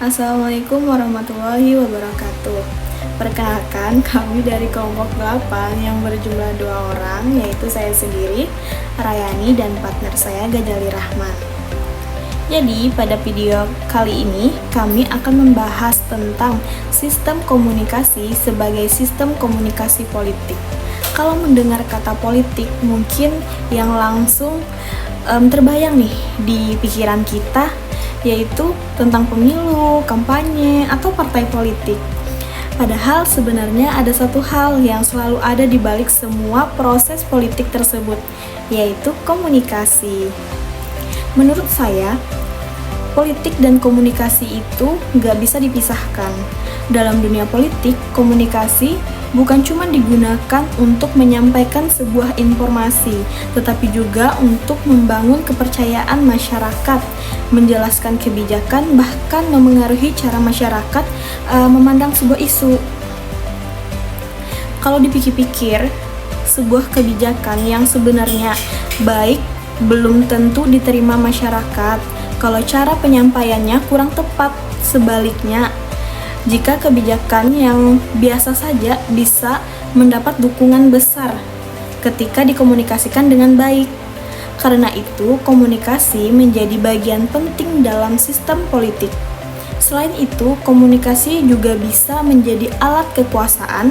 Assalamualaikum warahmatullahi wabarakatuh. Perkenalkan, kami dari kelompok 8 yang berjumlah 2 orang, yaitu saya sendiri, Rayani, dan partner saya Gajali Rahman. Jadi, pada video kali ini, kami akan membahas tentang sistem komunikasi sebagai sistem komunikasi politik. Kalau mendengar kata politik, mungkin yang langsung terbayang nih di pikiran kita, yaitu tentang pemilu, kampanye, atau partai politik. Padahal sebenarnya ada satu hal yang selalu ada di balik semua proses politik tersebut, yaitu komunikasi. Menurut saya, politik dan komunikasi itu nggak bisa dipisahkan. Dalam dunia politik, komunikasi bukan cuma digunakan untuk menyampaikan sebuah informasi, tetapi juga untuk membangun kepercayaan masyarakat, menjelaskan kebijakan, bahkan memengaruhi cara masyarakat memandang sebuah isu. Kalau dipikir-pikir, sebuah kebijakan yang sebenarnya baik belum tentu diterima masyarakat kalau cara penyampaiannya kurang tepat. Sebaliknya, jika kebijakan yang biasa saja bisa mendapat dukungan besar ketika dikomunikasikan dengan baik. Karena itu, komunikasi menjadi bagian penting dalam sistem politik. Selain itu, komunikasi juga bisa menjadi alat kekuasaan.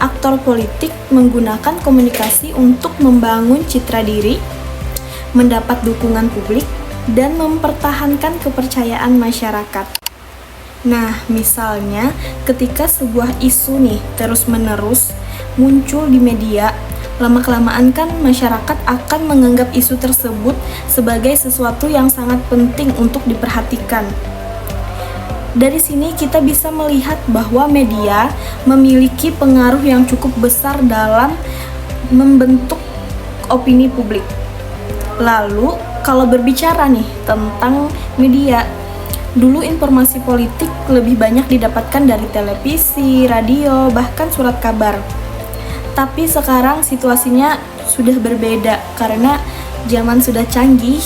Aktor politik menggunakan komunikasi untuk membangun citra diri, mendapat dukungan publik, dan mempertahankan kepercayaan masyarakat. Nah, misalnya ketika sebuah isu nih terus-menerus muncul di media, lama-kelamaan kan masyarakat akan menganggap isu tersebut sebagai sesuatu yang sangat penting untuk diperhatikan. Dari sini kita bisa melihat bahwa media memiliki pengaruh yang cukup besar dalam membentuk opini publik. Lalu, kalau berbicara nih tentang media, dulu informasi politik lebih banyak didapatkan dari televisi, radio, bahkan surat kabar. Tapi sekarang situasinya sudah berbeda karena zaman sudah canggih.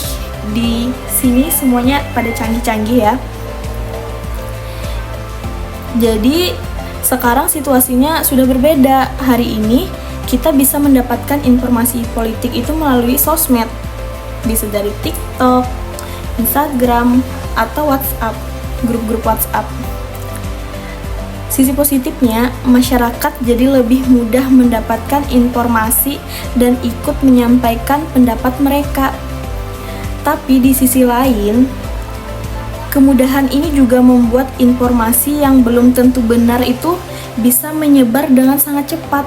Di sini semuanya pada canggih-canggih ya. Jadi sekarang situasinya sudah berbeda. Hari ini kita bisa mendapatkan informasi politik itu melalui sosmed. Bisa dari TikTok, Instagram, atau WhatsApp, grup-grup WhatsApp. Sisi positifnya, masyarakat jadi lebih mudah mendapatkan informasi dan ikut menyampaikan pendapat mereka. Tapi di sisi lain, kemudahan ini juga membuat informasi yang belum tentu benar itu bisa menyebar dengan sangat cepat.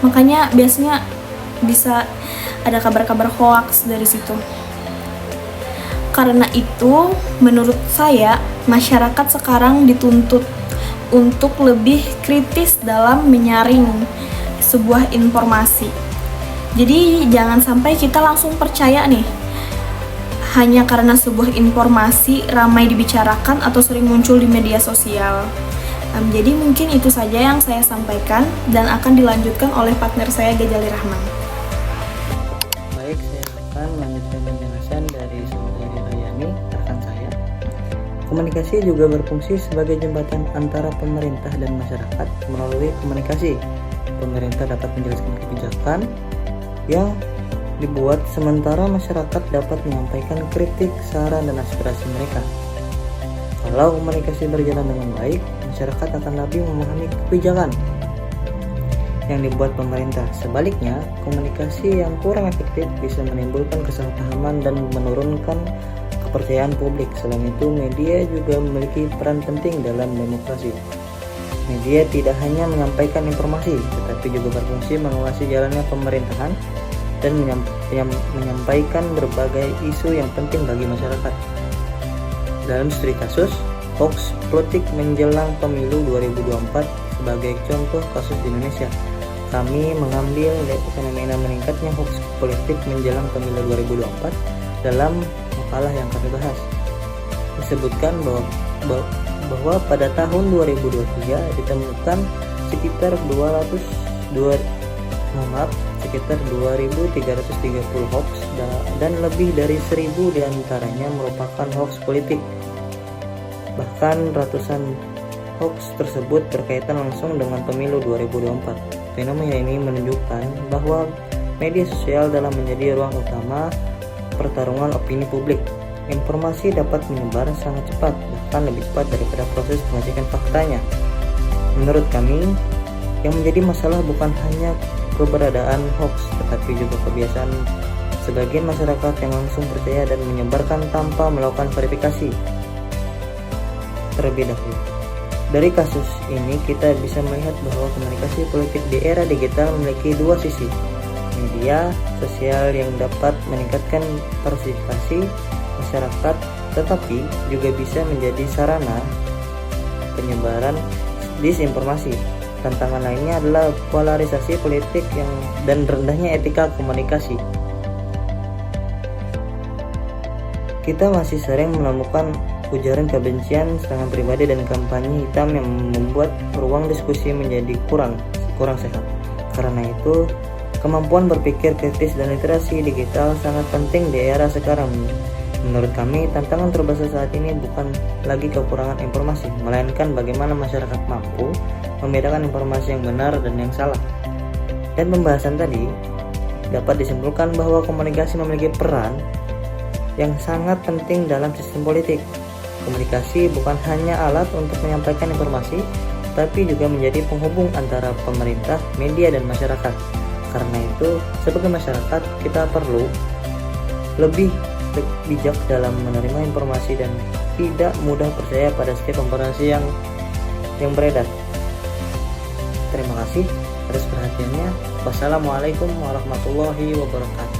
Makanya biasanya bisa ada kabar-kabar hoaks dari situ. Karena itu, menurut saya, masyarakat sekarang dituntut untuk lebih kritis dalam menyaring sebuah informasi. Jadi, jangan sampai kita langsung percaya nih, hanya karena sebuah informasi ramai dibicarakan atau sering muncul di media sosial. Jadi, mungkin itu saja yang saya sampaikan dan akan dilanjutkan oleh partner saya, Gajali Rahman. Baik, saya akan melanjutkan penjelasan dari saudari Rayani, rekan saya. Komunikasi juga berfungsi sebagai jembatan antara pemerintah dan masyarakat. Melalui komunikasi, pemerintah dapat menjelaskan kebijakan yang dibuat, sementara masyarakat dapat menyampaikan kritik, saran, dan aspirasi mereka. Kalau komunikasi berjalan dengan baik, masyarakat akan lebih memahami kebijakan yang dibuat pemerintah. Sebaliknya, komunikasi yang kurang efektif bisa menimbulkan kesalahpahaman dan menurunkan kepercayaan publik. Selain itu, media juga memiliki peran penting dalam demokrasi. Media tidak hanya menyampaikan informasi, tetapi juga berfungsi mengawasi jalannya pemerintahan dan menyampaikan berbagai isu yang penting bagi masyarakat. Dalam studi kasus, hoax politik menjelang pemilu 2024 sebagai contoh kasus di Indonesia, kami mengambil fenomena meningkatnya hoax politik menjelang pemilu 2024 dalam makalah yang kami bahas. Disebutkan bahwa pada tahun 2023 ditemukan sekitar 2.330 hoax dan lebih dari 1.000 diantaranya merupakan hoax politik. Bahkan ratusan hoax tersebut berkaitan langsung dengan pemilu 2024. Fenomena ini menunjukkan bahwa media sosial dalam menjadi ruang utama pertarungan opini publik. Informasi dapat menyebar sangat cepat, bahkan lebih cepat daripada proses pengecekan faktanya. Menurut kami, yang menjadi masalah bukan hanya keberadaan hoax, tetapi juga kebiasaan sebagian masyarakat yang langsung percaya dan menyebarkan tanpa melakukan verifikasi terlebih dahulu. Dari kasus ini kita bisa melihat bahwa komunikasi politik di era digital memiliki dua sisi. Media sosial yang dapat meningkatkan partisipasi masyarakat, tetapi juga bisa menjadi sarana penyebaran disinformasi. Tantangan lainnya adalah polarisasi politik dan rendahnya etika komunikasi. Kita masih sering menemukan ujaran kebencian, serangan pribadi, dan kampanye hitam yang membuat ruang diskusi menjadi kurang sehat. Karena itu, kemampuan berpikir kritis dan literasi digital sangat penting di era sekarang. Menurut kami, tantangan terbesar saat ini bukan lagi kekurangan informasi, melainkan bagaimana masyarakat mampu membedakan informasi yang benar dan yang salah. Dan pembahasan tadi dapat disimpulkan bahwa komunikasi memiliki peran yang sangat penting dalam sistem politik. Komunikasi bukan hanya alat untuk menyampaikan informasi, tapi juga menjadi penghubung antara pemerintah, media, dan masyarakat. Karena itu, sebagai masyarakat, kita perlu lebih bijak dalam menerima informasi dan tidak mudah percaya pada setiap informasi yang beredar. Terima kasih atas perhatiannya. Wassalamualaikum warahmatullahi wabarakatuh.